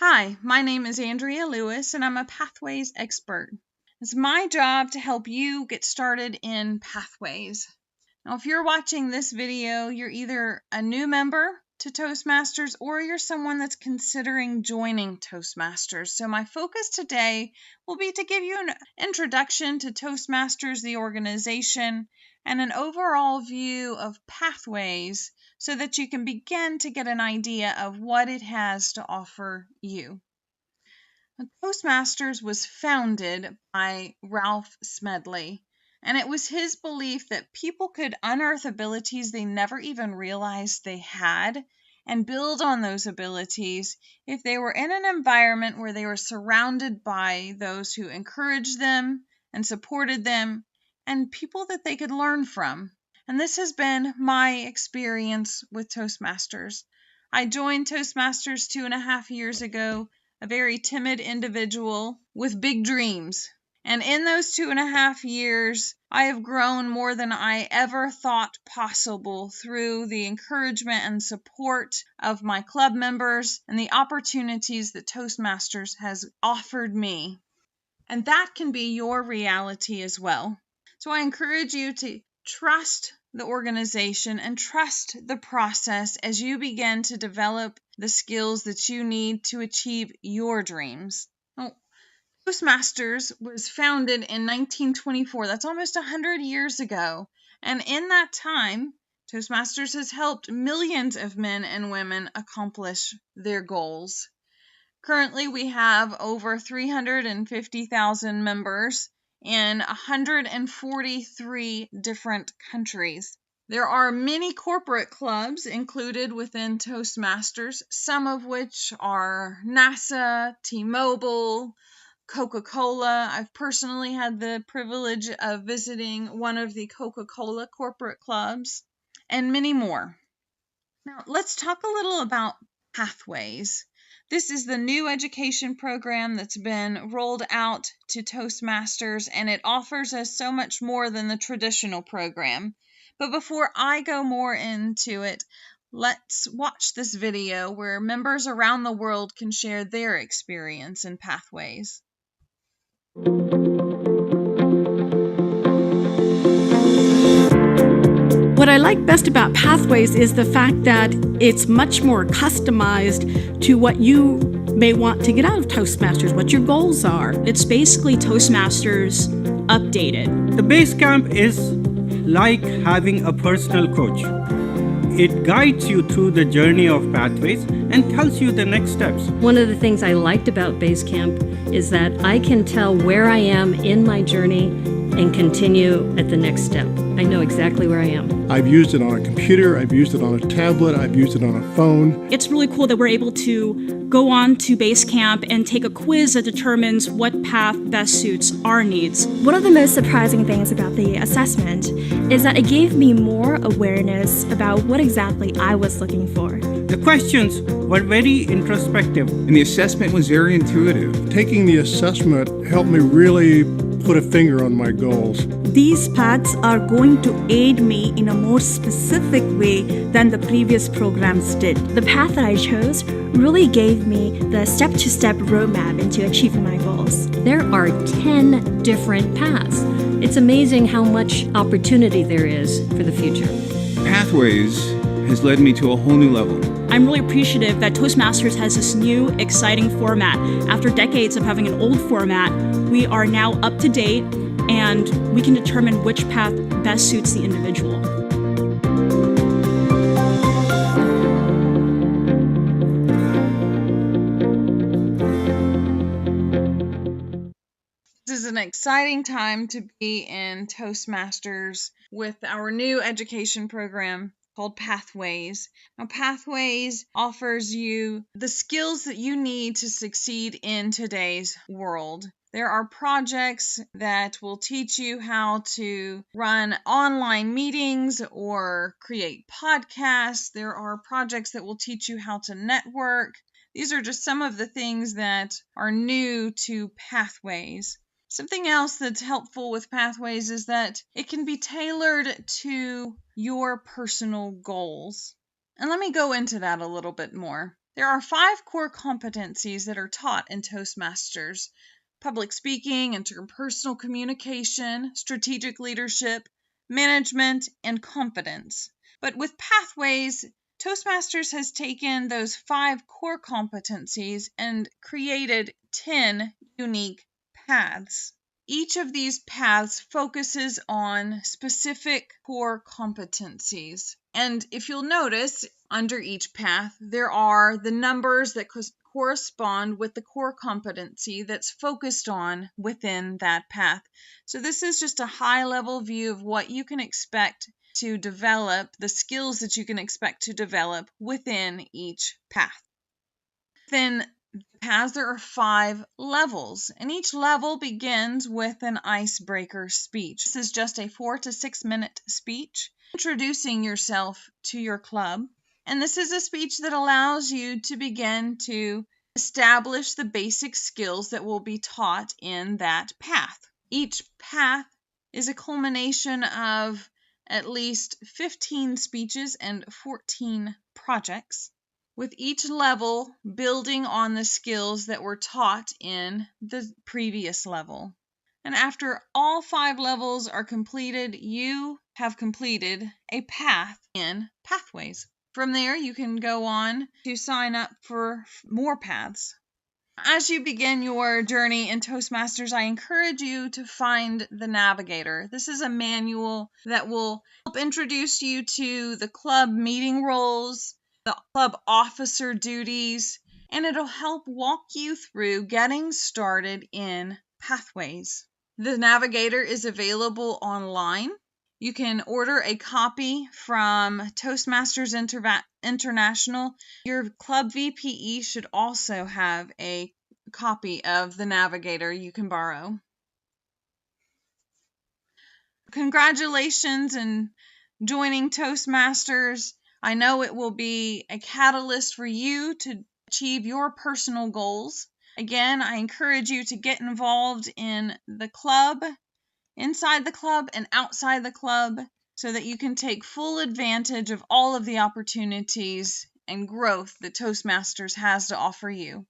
Hi, my name is Andrea Lewis, and I'm a Pathways expert. It's my job to help you get started in Pathways. Now, if you're watching this video, you're either a new member to Toastmasters or you're someone that's considering joining Toastmasters. So my focus today will be to give you an introduction to Toastmasters, the organization, and an overall view of Pathways so that you can begin to get an idea of what it has to offer you. Toastmasters was founded by Ralph Smedley, and it was his belief that people could unearth abilities they never even realized they had and build on those abilities if they were in an environment where they were surrounded by those who encouraged them and supported them and people that they could learn from. And this has been my experience with Toastmasters. I joined Toastmasters 2.5 years ago, a very timid individual with big dreams. And in those 2.5 years, I have grown more than I ever thought possible through the encouragement and support of my club members and the opportunities that Toastmasters has offered me. And that can be your reality as well. So I encourage you to trust the organization and trust the process as you begin to develop the skills that you need to achieve your dreams. Now, Toastmasters was founded in 1924. That's almost 100 years ago. And in that time, Toastmasters has helped millions of men and women accomplish their goals. Currently, we have over 350,000 members in 143 different countries. There are many corporate clubs included within Toastmasters, some of which are NASA, T-Mobile, Coca-Cola. I've personally had the privilege of visiting one of the Coca-Cola corporate clubs, and many more. Now, let's talk a little about Pathways. This is the new education program that's been rolled out to Toastmasters, and it offers us so much more than the traditional program. But before I go more into it, let's watch this video where members around the world can share their experience in Pathways. What I like best about Pathways is the fact that it's much more customized to what you may want to get out of Toastmasters, what your goals are. It's basically Toastmasters updated. The base camp is like having a personal coach. It guides you through the journey of Pathways and tells you the next steps. One of the things I liked about Basecamp is that I can tell where I am in my journey and continue at the next step. I know exactly where I am. I've used it on a computer, I've used it on a tablet, I've used it on a phone. It's really cool that we're able to go on to Basecamp and take a quiz that determines what path best suits our needs. One of the most surprising things about the assessment is that it gave me more awareness about what exactly I was looking for. The questions were very introspective. And the assessment was very intuitive. Taking the assessment helped me really put a finger on my goals. These paths are going to aid me in a more specific way than the previous programs did. The path that I chose really gave me the step-to-step roadmap into achieving my goals. There are 10 different paths. It's amazing how much opportunity there is for the future. Pathways has led me to a whole new level. I'm really appreciative that Toastmasters has this new, exciting format. After decades of having an old format, we are now up to date and we can determine which path best suits the individual. This is an exciting time to be in Toastmasters with our new education program called Pathways. Now, Pathways offers you the skills that you need to succeed in today's world. There are projects that will teach you how to run online meetings or create podcasts. There are projects that will teach you how to network. These are just some of the things that are new to Pathways. Something else that's helpful with Pathways is that it can be tailored to your personal goals. And let me go into that a little bit more. There are 5 core competencies that are taught in Toastmasters: public speaking, interpersonal communication, strategic leadership, management, and confidence. But with Pathways, Toastmasters has taken those 5 core competencies and created 10 unique paths. Each of these paths focuses on specific core competencies. And if you'll notice, under each path, there are the numbers that correspond with the core competency that's focused on within that path. So this is just a high-level view of what you can expect to develop, the skills that you can expect to develop within each path. Then paths, there are 5 levels, and each level begins with an icebreaker speech. This is just a 4 to 6 minute speech introducing yourself to your club, and this is a speech that allows you to begin to establish the basic skills that will be taught in that path. Each path is a culmination of at least 15 speeches and 14 projects, with each level building on the skills that were taught in the previous level. And after all 5 levels are completed, you have completed a path in Pathways. From there, you can go on to sign up for more paths. As you begin your journey in Toastmasters, I encourage you to find the Navigator. This is a manual that will help introduce you to the club meeting roles, the club officer duties, and it'll help walk you through getting started in Pathways. The Navigator is available online. You can order a copy from Toastmasters International. Your club VPE should also have a copy of the Navigator you can borrow. Congratulations in joining Toastmasters. I know it will be a catalyst for you to achieve your personal goals. Again, I encourage you to get involved in the club, inside the club and outside the club, so that you can take full advantage of all of the opportunities and growth that Toastmasters has to offer you.